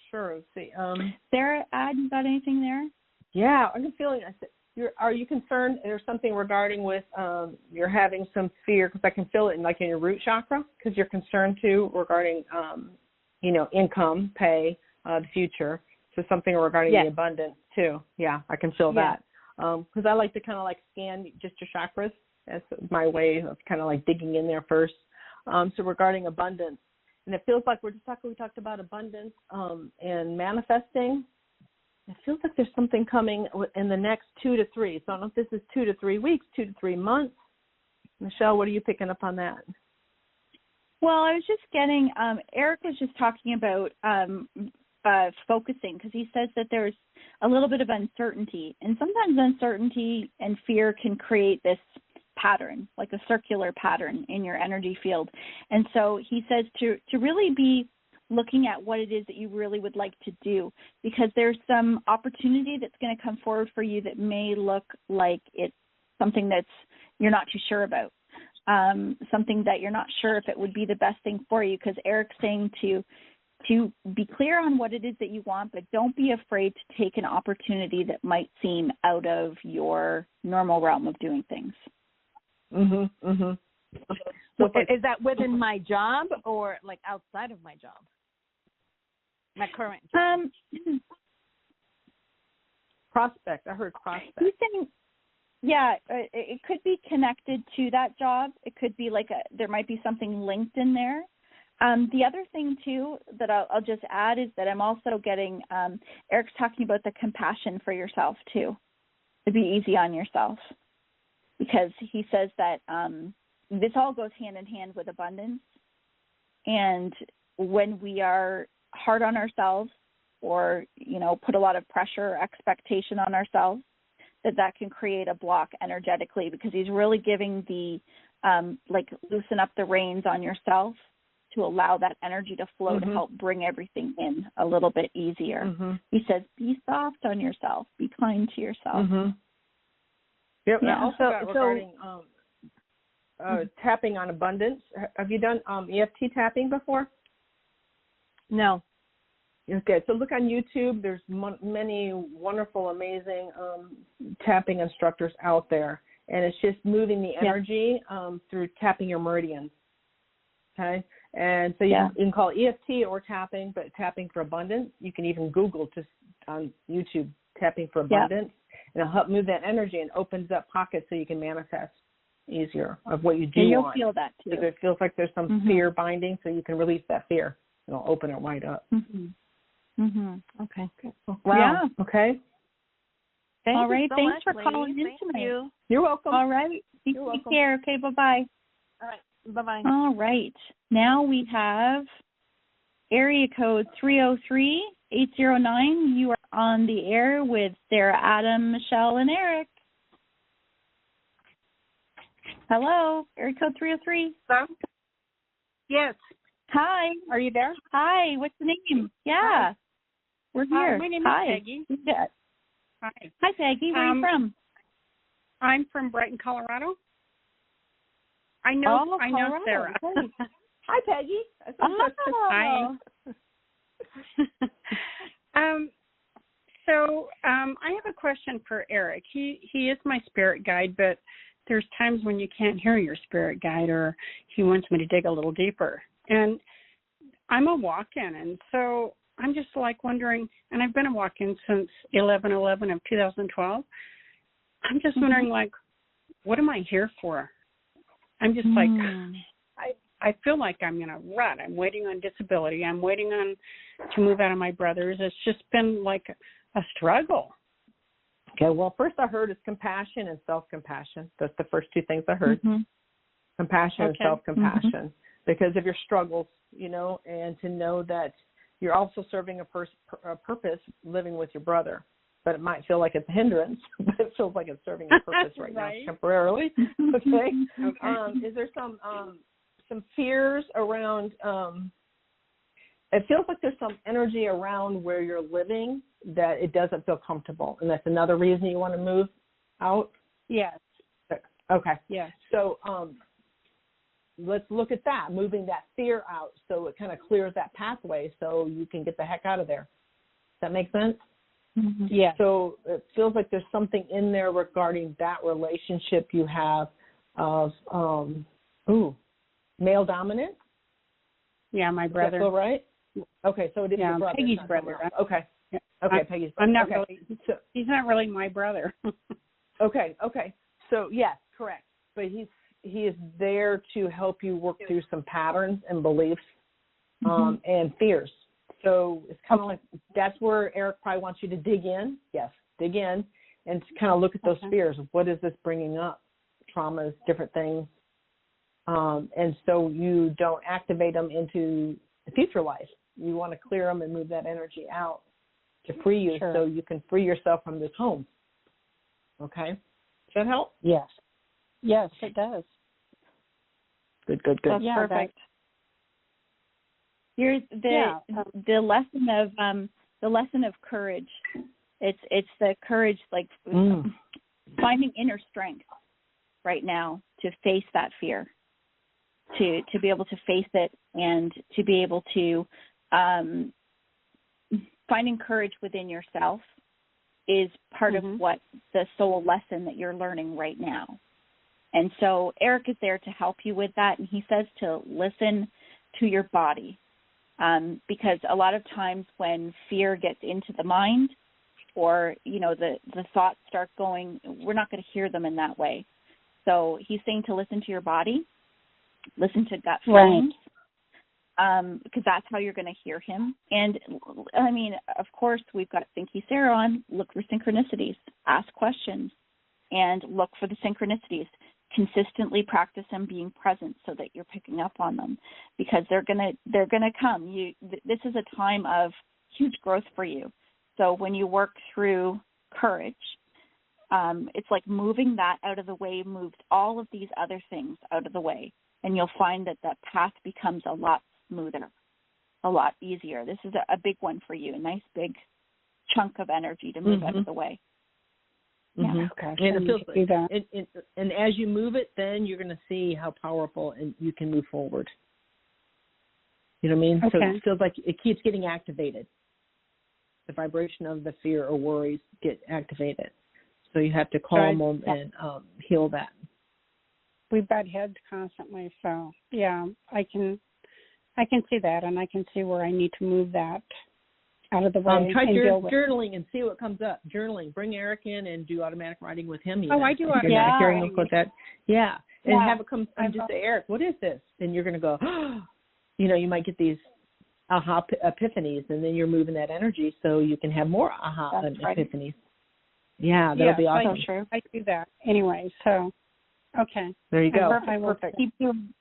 Speaker 3: Sure. Let's see.
Speaker 2: Sarah, you got anything there?
Speaker 3: Yeah, I'm feeling. Are you concerned? There's something regarding with you're having some fear, because I can feel it in your root chakra, because you're concerned too regarding income, pay, the future. So something regarding the abundance too. Yeah, I can feel that. Because I like to kind of scan just your chakras. That's my way of kind of digging in there first. So regarding abundance, and it feels like we talked about abundance and manifesting. It feels like there's something coming in the next 2 to 3. So I don't know if this is 2 to 3 weeks, 2 to 3 months. Michelle, what are you picking up on that?
Speaker 2: Well, I was just getting, Erik was just talking about focusing, because he says that there's a little bit of uncertainty. And sometimes uncertainty and fear can create this pattern, like a circular pattern in your energy field. And so he says to really be looking at what it is that you really would like to do, because there's some opportunity that's going to come forward for you that may look like it's something that's you're not too sure about, something that you're not sure if it would be the best thing for you, because Erik's saying to be clear on what it is that you want, but don't be afraid to take an opportunity that might seem out of your normal realm of doing things.
Speaker 3: So is that within my job or outside of my job? My current job. Prospect. I heard prospect.
Speaker 2: He's saying, it could be connected to that job. It could be there might be something linked in there. The other thing too that I'll just add is that I'm also getting Erik's talking about the compassion for yourself too, to be easy on yourself, because he says that this all goes hand in hand with abundance, and when we are hard on ourselves or put a lot of pressure or expectation on ourselves, that can create a block energetically, because he's really giving the loosen up the reins on yourself to allow that energy to flow to help bring everything in a little bit easier. He says, be soft on yourself, be kind to yourself.
Speaker 3: Yep. Yeah. I also got regarding tapping on abundance. Have you done EFT tapping before?
Speaker 2: No.
Speaker 3: Okay, so look on YouTube. There's many wonderful, amazing tapping instructors out there, and it's just moving the energy through tapping your meridians. Okay, And so you can call EFT or tapping, but tapping for abundance. You can even Google just on YouTube tapping for abundance, and it'll help move that energy and opens up pockets so you can manifest easier of what you do
Speaker 2: you'll
Speaker 3: want.
Speaker 2: feel that too.
Speaker 3: Because it feels like there's some fear binding, so you can release that fear. It'll open it right up.
Speaker 2: Okay.
Speaker 3: Wow.
Speaker 2: Yeah.
Speaker 3: Okay.
Speaker 2: All right.
Speaker 4: So
Speaker 2: Thanks
Speaker 4: much,
Speaker 2: for
Speaker 4: ladies.
Speaker 2: calling in
Speaker 4: Thank
Speaker 2: tonight.
Speaker 4: you.
Speaker 3: You're welcome.
Speaker 2: All right. Take care. Okay. Bye-bye.
Speaker 4: All right. Bye-bye.
Speaker 2: All right. Now we have area code 303-809. You are on the air with Sarah, Adam, Michelle, and Erik. Hello. Area code 303.
Speaker 4: Hello? Yes.
Speaker 2: Hi.
Speaker 4: Are you there?
Speaker 2: Hi. What's the name? Yeah.
Speaker 4: Hi.
Speaker 2: We're here.
Speaker 4: My name
Speaker 2: Hi.
Speaker 4: is Peggy.
Speaker 2: Yeah.
Speaker 4: Hi.
Speaker 2: Hi, Peggy. Where are you from?
Speaker 4: I'm from Brighton, Colorado. I know
Speaker 2: Colorado.
Speaker 4: Sarah.
Speaker 2: Great.
Speaker 3: Hi, Peggy.
Speaker 4: Hi. I have a question for Erik. He is my spirit guide, but there's times when you can't hear your spirit guide, or he wants me to dig a little deeper. And I'm a walk-in, and so I'm just like wondering, and I've been a walk-in since 11/11 of 2012. I'm just wondering, like, what am I here for? I'm just like, I feel like I'm in a rut. I'm waiting on disability. I'm waiting on to move out of my brother's. It's just been like a struggle.
Speaker 3: Okay, well, first I heard is compassion and self-compassion. That's the first two things I heard. Compassion and self-compassion. Because of your struggles, and to know that you're also serving a purpose living with your brother. But it might feel like it's a hindrance, but it feels like it's serving a purpose right now temporarily. Okay. Is there some fears around, it feels like there's some energy around where you're living that it doesn't feel comfortable, and that's another reason you want to move out?
Speaker 4: Yes.
Speaker 3: Okay.
Speaker 4: Yes.
Speaker 3: So let's look at that, moving that fear out so it kind of clears that pathway so you can get the heck out of there. Does that make sense?
Speaker 4: Yeah.
Speaker 3: So it feels like there's something in there regarding that relationship you have of male dominance.
Speaker 4: Yeah, my brother.
Speaker 3: Does that feel right? Okay, so it is your brother.
Speaker 4: Peggy's brother.
Speaker 3: Okay.
Speaker 4: Yeah.
Speaker 3: Okay, Peggy's brother.
Speaker 4: I'm not
Speaker 3: really.
Speaker 4: So, he's not really my brother.
Speaker 3: Okay. So yes, correct. But he is there to help you work through some patterns and beliefs and fears. So it's kind of like that's where Erik probably wants you to dig in. Yes, dig in and to kind of look at those fears. What is this bringing up? Traumas, different things. And so you don't activate them into the future life. You want to clear them and move that energy out to free you so you can free yourself from this home. Okay? Does that help?
Speaker 4: Yes. Yes, it does.
Speaker 3: Good.
Speaker 2: That's perfect. Here's the lesson of courage. It's the courage, like finding inner strength right now to face that fear, to be able to face it, and to be able to finding courage within yourself is part of what the soul lesson that you're learning right now. And so Erik is there to help you with that, and he says to listen to your body. Because a lot of times when fear gets into the mind, or the thoughts start going, we're not going to hear them in that way. So he's saying to listen to your body, listen to gut feelings, because that's how you're going to hear him. And I mean, of course, we've got Thinky Sarah on. Look for synchronicities, ask questions, and look for the synchronicities. Consistently practice them being present so that you're picking up on them, because they're gonna come. This is a time of huge growth for you. So when you work through courage, it's like moving that out of the way moves all of these other things out of the way, and you'll find that path becomes a lot smoother, a lot easier. This is a big one for you, a nice big chunk of energy to move out of the way. Yeah.
Speaker 3: Okay. And it feels and as you move it, then you're going to see how powerful and you can move forward. You know what I mean?
Speaker 4: Okay.
Speaker 3: So it feels like it keeps getting activated. The vibration of the fear or worries get activated. So you have to calm them and heal that.
Speaker 4: We butt heads constantly, so I can I can see that, and I can see where I need to move that out of the way.
Speaker 3: Try
Speaker 4: and deal with
Speaker 3: journaling and see what comes up. Journaling. Bring Erik in and do automatic writing with him. Even.
Speaker 4: Oh, I do automatic
Speaker 3: writing. Yeah. And
Speaker 2: Yeah.
Speaker 3: have it come and just say, Erik, what is this? And you're going to go, you might get these aha epiphanies, and then you're moving that energy so you can have more aha epiphanies. Yeah, that'll be awesome.
Speaker 4: That's true. I do that anyway, so, okay.
Speaker 3: There you go.
Speaker 2: Perfect. Keep doing.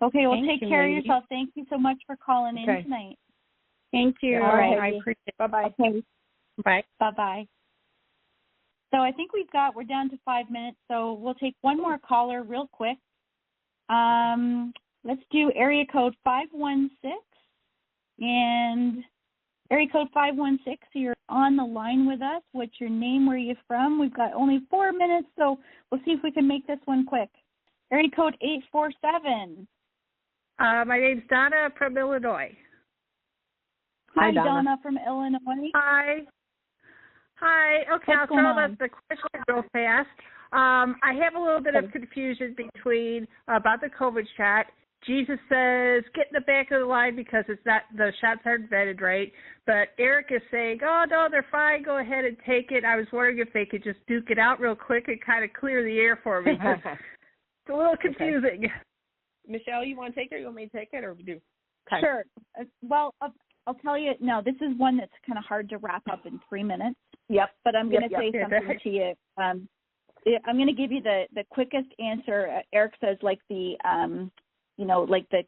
Speaker 2: Okay, well, take care of yourself. Thank you so much for calling in tonight.
Speaker 4: Thank you.
Speaker 2: All right.
Speaker 4: I appreciate it. Bye-bye.
Speaker 2: Okay.
Speaker 4: Bye.
Speaker 2: Bye-bye. So I think we're down to 5 minutes, so we'll take one more caller real quick. Let's do area code 516. And area code 516, you're on the line with us. What's your name? Where are you from? We've got only 4 minutes, so we'll see if we can make this one quick. Area code 847.
Speaker 5: My name's Donna from Illinois.
Speaker 2: Hi, Donna from Illinois.
Speaker 5: Hi. Okay, I'll throw out the question real fast. I have a little bit of confusion about the COVID shot. Jesus says, get in the back of the line because the shots aren't vetted right. But Erik is saying, oh, no, they're fine. Go ahead and take it. I was wondering if they could just duke it out real quick and kind of clear the air for me. It's a little confusing.
Speaker 3: Okay. Michelle, you want to take it or you want me to take it or we do?
Speaker 2: Okay. Sure. Well, I'll tell you, no, this is one that's kind of hard to wrap up in 3 minutes.
Speaker 3: Yep.
Speaker 2: But I'm going to say something to you. I'm going to give you the quickest answer. Erik says like the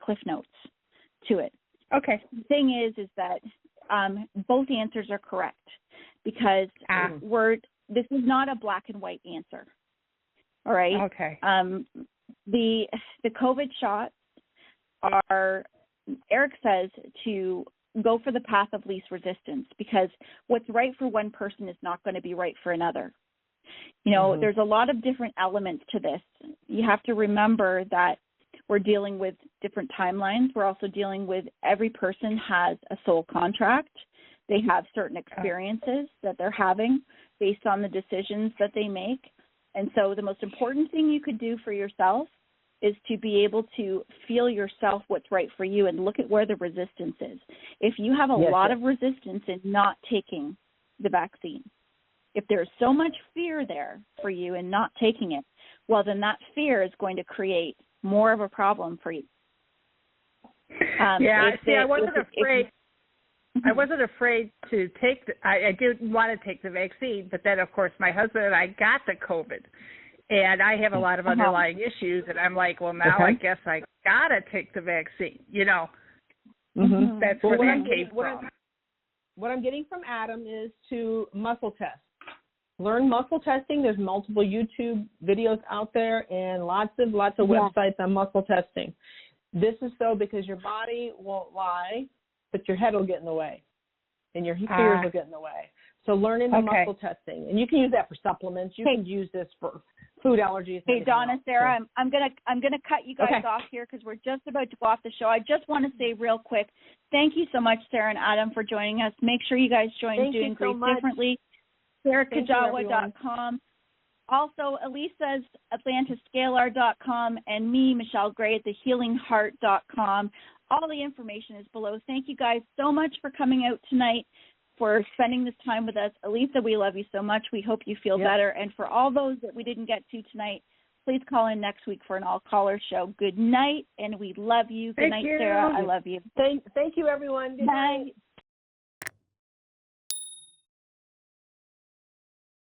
Speaker 2: Cliff Notes to it.
Speaker 5: Okay.
Speaker 2: The thing is that both answers are correct because this is not a black and white answer. All right.
Speaker 5: Okay.
Speaker 2: The COVID shots are, Erik says, to go for the path of least resistance because what's right for one person is not going to be right for another. There's a lot of different elements to this. You have to remember that we're dealing with different timelines. We're also dealing with every person has a soul contract. They have certain experiences that they're having based on the decisions that they make. And so the most important thing you could do for yourself is to be able to feel yourself what's right for you and look at where the resistance is. If you have a lot of resistance in not taking the vaccine, if there's so much fear there for you in not taking it, well, then that fear is going to create more of a problem for you.
Speaker 5: I wasn't afraid. I wasn't afraid to take I didn't want to take the vaccine, but then, of course, my husband and I got the COVID. And I have a lot of underlying issues, and I'm like, well, now I guess I got to take the vaccine, That's where that came from.
Speaker 3: What I'm getting from Adam is to muscle test. Learn muscle testing. There's multiple YouTube videos out there and lots of websites on muscle testing. This is so because your body won't lie, but your head will get in the way, and your fears will get in the way. So learning the muscle testing, and you can use that for supplements. You can use this for food allergies.
Speaker 2: Hey, Donna, Sarah, I'm gonna cut you guys off here because we're just about to go off the show. I just want to say real quick, thank you so much, Sarah and Adam, for joining us. Make sure you guys join Doing Grief Differently. SaraKujawa.com. Also, Elisa's AtlantisScalar.com and me, Michelle Gray, at TheHealingHeart.com. All the information is below. Thank you guys so much for coming out tonight, for spending this time with us. Elisa, we love you so much. We hope you feel better. And for all those that we didn't get to tonight, please call in next week for an all-caller show. Good night, and we love you. Good night, Sarah. I love you.
Speaker 3: Thank you, everyone. Good night.